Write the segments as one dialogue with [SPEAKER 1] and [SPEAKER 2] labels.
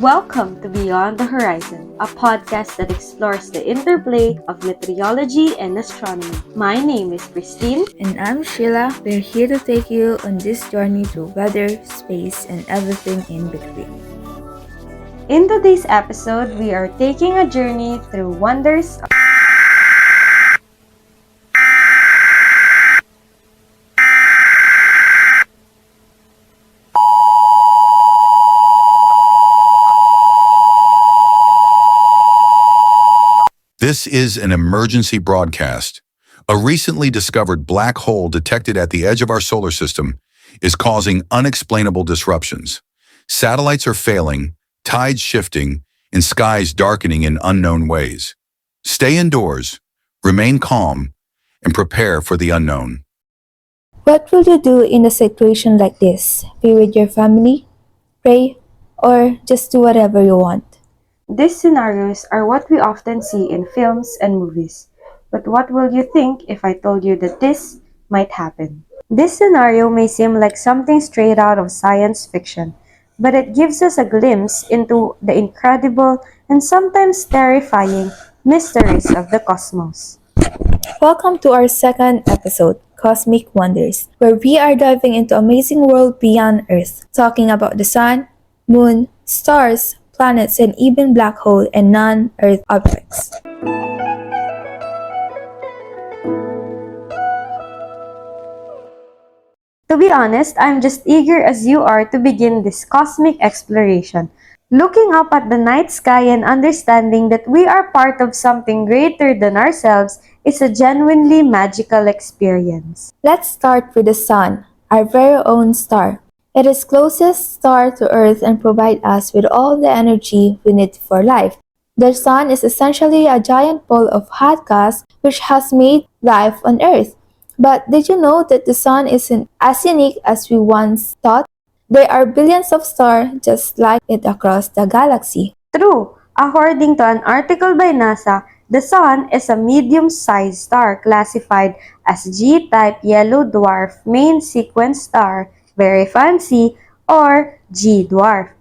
[SPEAKER 1] Welcome to Beyond the Horizon, a podcast that explores the interplay of meteorology and astronomy. My name is Christine.
[SPEAKER 2] And I'm Sheila. We're here to take you on this journey through weather, space, and everything in between.
[SPEAKER 1] In today's episode, we are taking a journey through wonders of
[SPEAKER 3] This is an emergency broadcast. A recently discovered black hole detected at the edge of our solar system is causing unexplainable disruptions. Satellites are failing, tides shifting, and skies darkening in unknown ways. Stay indoors, remain calm, and prepare for the unknown.
[SPEAKER 2] What will you do in a situation like this? Be with your family, pray, or just do whatever you want?
[SPEAKER 1] These scenarios are what we often see in films and movies. But what will you think if I told you that this might happen? This scenario may seem like something straight out of science fiction, but it gives us a glimpse into the incredible and sometimes terrifying mysteries of the cosmos.
[SPEAKER 2] Welcome to our second episode, Cosmic Wonders, where we are diving into amazing world beyond Earth, talking about the sun, moon, stars, planets, and even black hole and non-Earth objects.
[SPEAKER 1] To be honest, I'm just eager as you are to begin this cosmic exploration. Looking up at the night sky and understanding that we are part of something greater than ourselves is a genuinely magical experience.
[SPEAKER 2] Let's start with the sun, our very own star. It is closest star to Earth and provides us with all the energy we need for life. The sun is essentially a giant ball of hot gas which has made life on Earth. But did you know that the sun isn't as unique as we once thought? There are billions of stars just like it across the galaxy.
[SPEAKER 1] True, according to an article by NASA, the Sun is a medium-sized star classified as G-type yellow dwarf main sequence star, very fancy, or G-dwarf.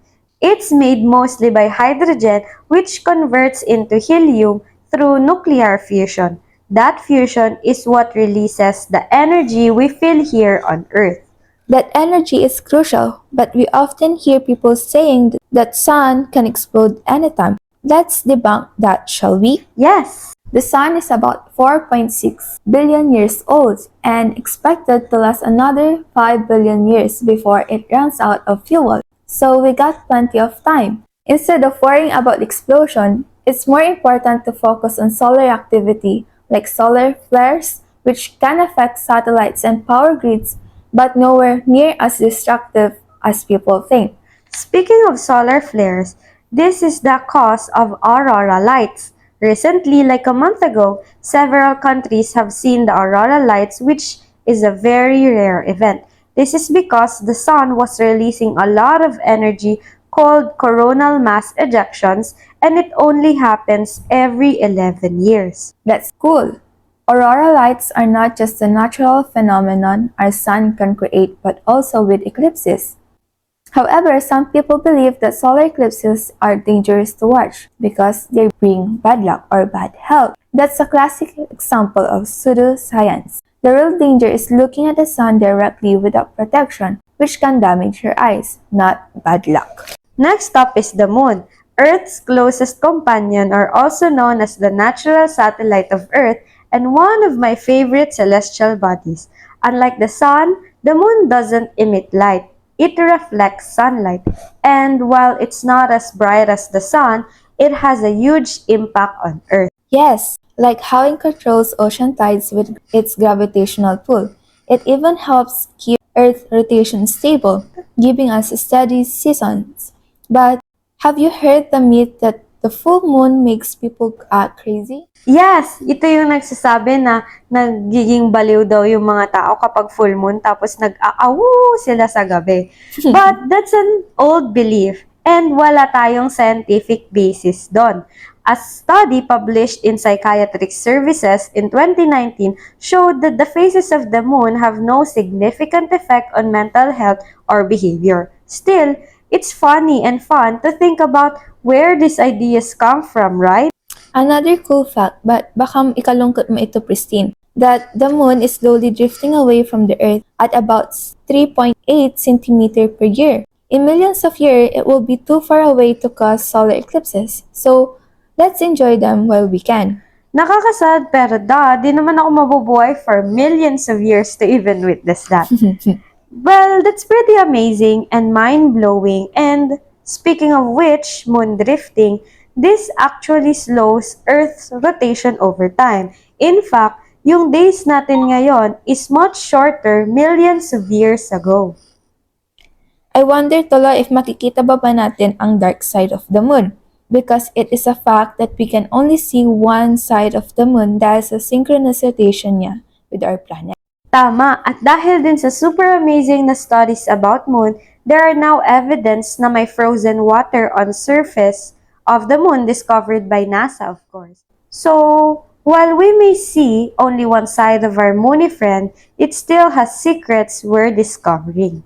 [SPEAKER 1] It's made mostly by hydrogen, which converts into helium through nuclear fusion. That fusion is what releases the energy we feel here on Earth.
[SPEAKER 2] That energy is crucial, but we often hear people saying that sun can explode anytime. Let's debunk that, shall we?
[SPEAKER 1] Yes,
[SPEAKER 2] The sun is about 4.6 billion years old and expected to last another 5 billion years before it runs out of fuel. So we got plenty of time. Instead of worrying about explosion, it's more important to focus on solar activity like solar flares, which can affect satellites and power grids, but nowhere near as destructive as people think.
[SPEAKER 1] speaking of solar flares, this is the cause of aurora lights. Recently, like a month ago, several countries have seen the aurora lights, which is a very rare event. This is because the sun was releasing a lot of energy called coronal mass ejections, and it only happens every 11 years.
[SPEAKER 2] That's cool. Aurora lights are not just a natural phenomenon our sun can create, but also with eclipses. However, some people believe that solar eclipses are dangerous to watch because they bring bad luck or bad health. That's a classic example of pseudoscience. The real danger is looking at the sun directly without protection, which can damage your eyes, not bad luck.
[SPEAKER 1] Next up is the moon. Earth's closest companion, or also known as the natural satellite of Earth, and one of my favorite celestial bodies. Unlike the sun, the moon doesn't emit light. It reflects sunlight, and while it's not as bright as the sun, it has a huge impact on Earth.
[SPEAKER 2] Yes, like how it controls ocean tides with its gravitational pull. It even helps keep Earth's rotation stable, giving us steady seasons. But have you heard the myth that the full moon makes people act crazy?
[SPEAKER 1] Yes, ito yung nagsasabi na nagiging baliw daw yung mga tao kapag full moon tapos nag-aawu sila sa gabi. But that's an old belief and wala tayong scientific basis doon. A study published in Psychiatric Services in 2019 showed that the phases of the moon have no significant effect on mental health or behavior. Still, it's funny and fun to think about where these ideas come from, right?
[SPEAKER 2] Another cool fact, but baka ikalungkot mo ito, Pristine, that the moon is slowly drifting away from the Earth at about 3.8 centimeter per year. In millions of years, it will be too far away to cause solar eclipses. So, let's enjoy them while we can.
[SPEAKER 1] Nakakasad pero di naman ako mabubuhay for millions of years to even witness that. Well, that's pretty amazing and mind-blowing. And speaking of which, moon drifting, this actually slows Earth's rotation over time. In fact, yung days natin ngayon is much shorter millions of years ago.
[SPEAKER 2] I wonder tuloy if makikita ba natin ang dark side of the moon, because it is a fact that we can only see one side of the moon dahil sa synchronous rotation niya with our planet.
[SPEAKER 1] Tama, at dahil din sa super amazing na studies about moon, there are now evidence na may frozen water on surface of the moon discovered by NASA, of course. So, while we may see only one side of our moony friend, it still has secrets we're discovering.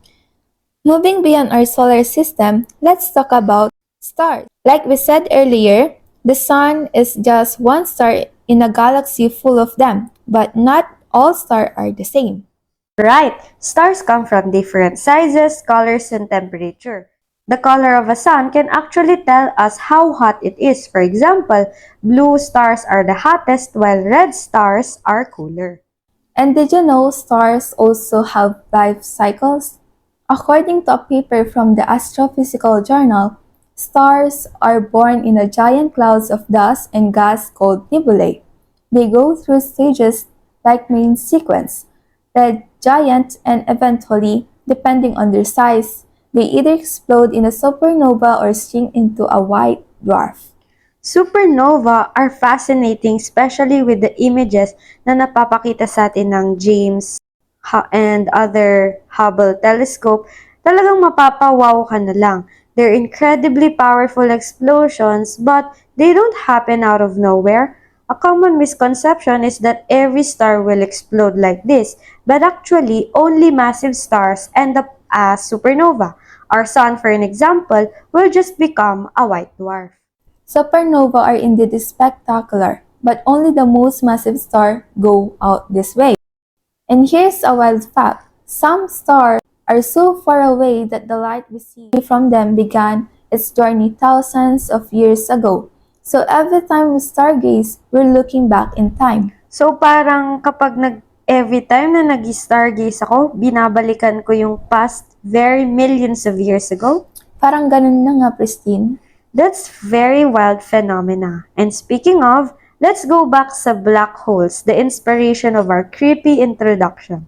[SPEAKER 2] Moving beyond our solar system, let's talk about stars. Like we said earlier, the sun is just one star in a galaxy full of them, but not all stars are the same.
[SPEAKER 1] Right, stars come from different sizes, colors, and temperature. The color of a sun can actually tell us how hot it is. For example, blue stars are the hottest while red stars are cooler.
[SPEAKER 2] And did you know stars also have life cycles? According to a paper from the Astrophysical Journal, stars are born in a giant clouds of dust and gas called nebulae. They go through stages like main sequence, red giant, and eventually, depending on their size, they either explode in a supernova or shrink into a white dwarf.
[SPEAKER 1] Supernova are fascinating, especially with the images na napapakita sa atin ng James and other Hubble telescope. Talagang mapapawaw ka na lang. They're incredibly powerful explosions, but they don't happen out of nowhere. A common misconception is that every star will explode like this, but actually, only massive stars end up as supernova. Our sun, for an example, will just become a white dwarf.
[SPEAKER 2] Supernova are indeed spectacular, but only the most massive stars go out this way. And here's a wild fact. Some stars are so far away that the light we see from them began its journey thousands of years ago. So every time we stargaze, we're looking back in time.
[SPEAKER 1] So parang every time na nag-stargaze ako, binabalikan ko yung past very millions of years ago.
[SPEAKER 2] Parang ganun na nga, Pristine.
[SPEAKER 1] That's very wild phenomena. And speaking of, let's go back sa black holes, the inspiration of our creepy introduction.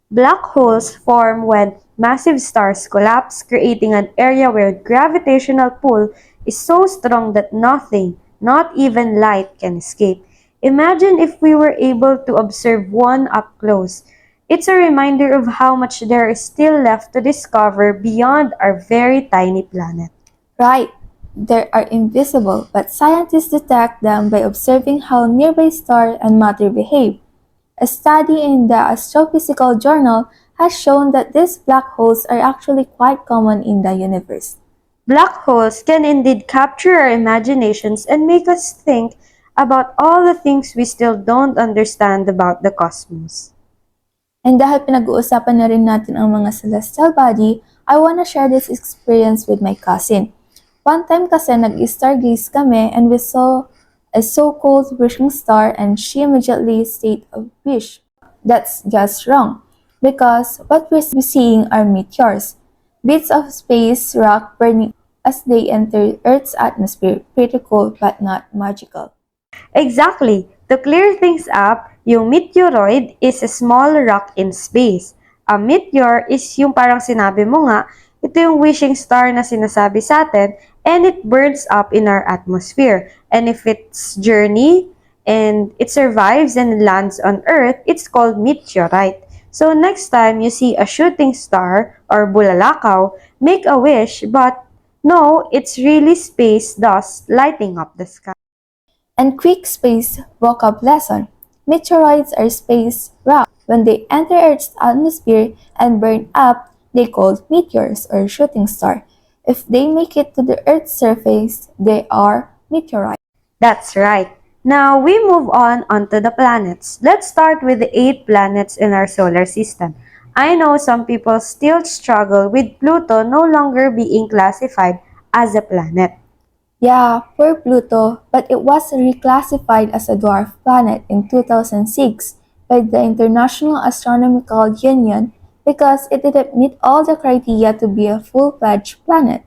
[SPEAKER 1] Black holes form when massive stars collapse, creating an area where gravitational pull is so strong that nothing, not even light, can escape. Imagine if we were able to observe one up close. It's a reminder of how much there is still left to discover beyond our very tiny planet.
[SPEAKER 2] Right. They are invisible, but scientists detect them by observing how nearby stars and matter behave. A study in the Astrophysical Journal has shown that these black holes are actually quite common in the universe.
[SPEAKER 1] Black holes can indeed capture our imaginations and make us think about all the things we still don't understand about the cosmos.
[SPEAKER 2] And dahil pinag-uusapan na rin natin ang mga celestial body, I wanna share this experience with my cousin. One time kasi nag-stargaze kami and we saw a so-called wishing star and she immediately stated a wish. That's just wrong, because what we're seeing are meteors, bits of space rock burning as they enter Earth's atmosphere. Pretty cool but not magical.
[SPEAKER 1] Exactly. To clear things up, yung meteoroid is a small rock in space. A meteor is yung parang sinabi mo nga, ito yung wishing star na sinasabi sa atin, and it burns up in our atmosphere. And if its journey and it survives and lands on Earth, it's called meteorite. So next time you see a shooting star or bulalakaw, make a wish, but no, it's really space dust lighting up the sky.
[SPEAKER 2] And quick space vocab lesson. Meteoroids are space rocks. When they enter Earth's atmosphere and burn up, they called meteors or shooting star. If they make it to the Earth's surface, they are meteorites.
[SPEAKER 1] That's right. Now we move on onto the planets. Let's start with the 8 planets in our solar system. I know some people still struggle with Pluto no longer being classified as a planet.
[SPEAKER 2] Yeah, poor Pluto, but it was reclassified as a dwarf planet in 2006 by the International Astronomical Union because it didn't meet all the criteria to be a full-fledged planet.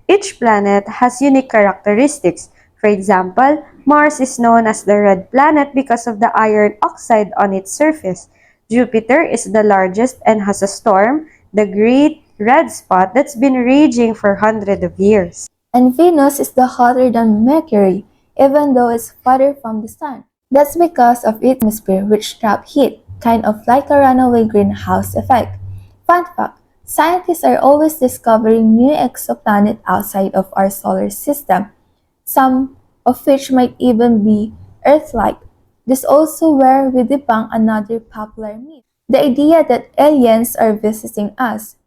[SPEAKER 1] Each planet has unique characteristics. For example, Mars is known as the red planet because of the iron oxide on its surface. Jupiter is the largest and has a storm, the Great Red Spot that's been raging for hundreds of years.
[SPEAKER 2] And Venus is the hotter than Mercury, even though it's farther from the Sun. That's because of its atmosphere which traps heat, kind of like a runaway greenhouse effect. Fun fact, scientists are always discovering new exoplanets outside of our solar system, some of which might even be Earth-like. This is also where we debunk another popular myth, the idea that aliens are visiting us.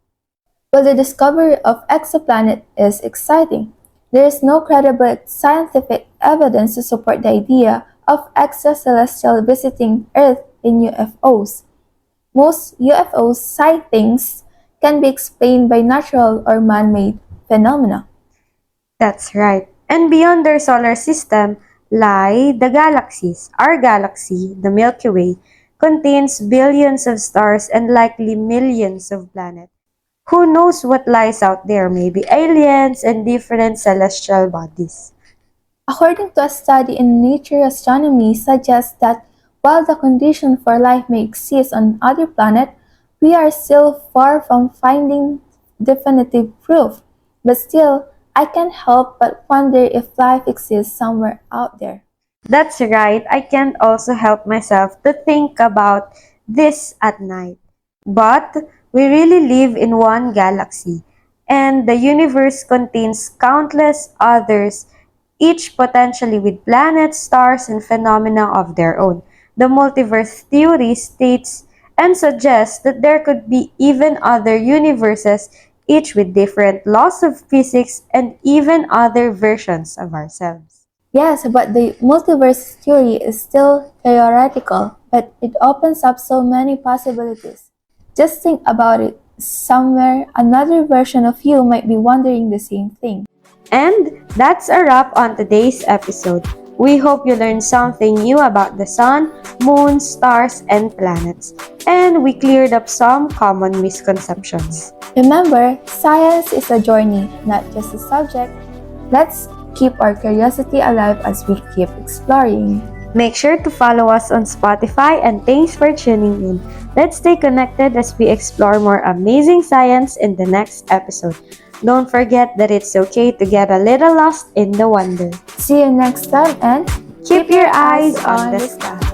[SPEAKER 2] While the discovery of exoplanet is exciting, there is no credible scientific evidence to support the idea of extraterrestrial visiting Earth in UFOs. Most UFO sightings can be explained by natural or man-made phenomena.
[SPEAKER 1] That's right. And beyond their solar system lie the galaxies. Our galaxy, the Milky Way, contains billions of stars and likely millions of planets. Who knows what lies out there? Maybe aliens and different celestial bodies.
[SPEAKER 2] According to a study in Nature Astronomy suggests that while the condition for life may exist on other planets, we are still far from finding definitive proof. But still, I can't help but wonder if life exists somewhere out there.
[SPEAKER 1] That's right, I can't also help myself to think about this at night. But we really live in one galaxy, and the universe contains countless others, each potentially with planets, stars, and phenomena of their own. The multiverse theory states and suggests that there could be even other universes, each with different laws of physics and even other versions of ourselves.
[SPEAKER 2] Yes, but the multiverse theory is still theoretical, but it opens up so many possibilities. Just think about it. Somewhere, another version of you might be wondering the same thing.
[SPEAKER 1] And that's a wrap on today's episode. We hope you learned something new about the sun, moon, stars, and planets. And we cleared up some common misconceptions.
[SPEAKER 2] Remember, science is a journey, not just a subject. Let's keep our curiosity alive as we keep exploring.
[SPEAKER 1] Make sure to follow us on Spotify and thanks for tuning in. Let's stay connected as we explore more amazing science in the next episode. Don't forget that it's okay to get a little lost in the wonder.
[SPEAKER 2] See you next time and
[SPEAKER 1] Keep your eyes on the sky.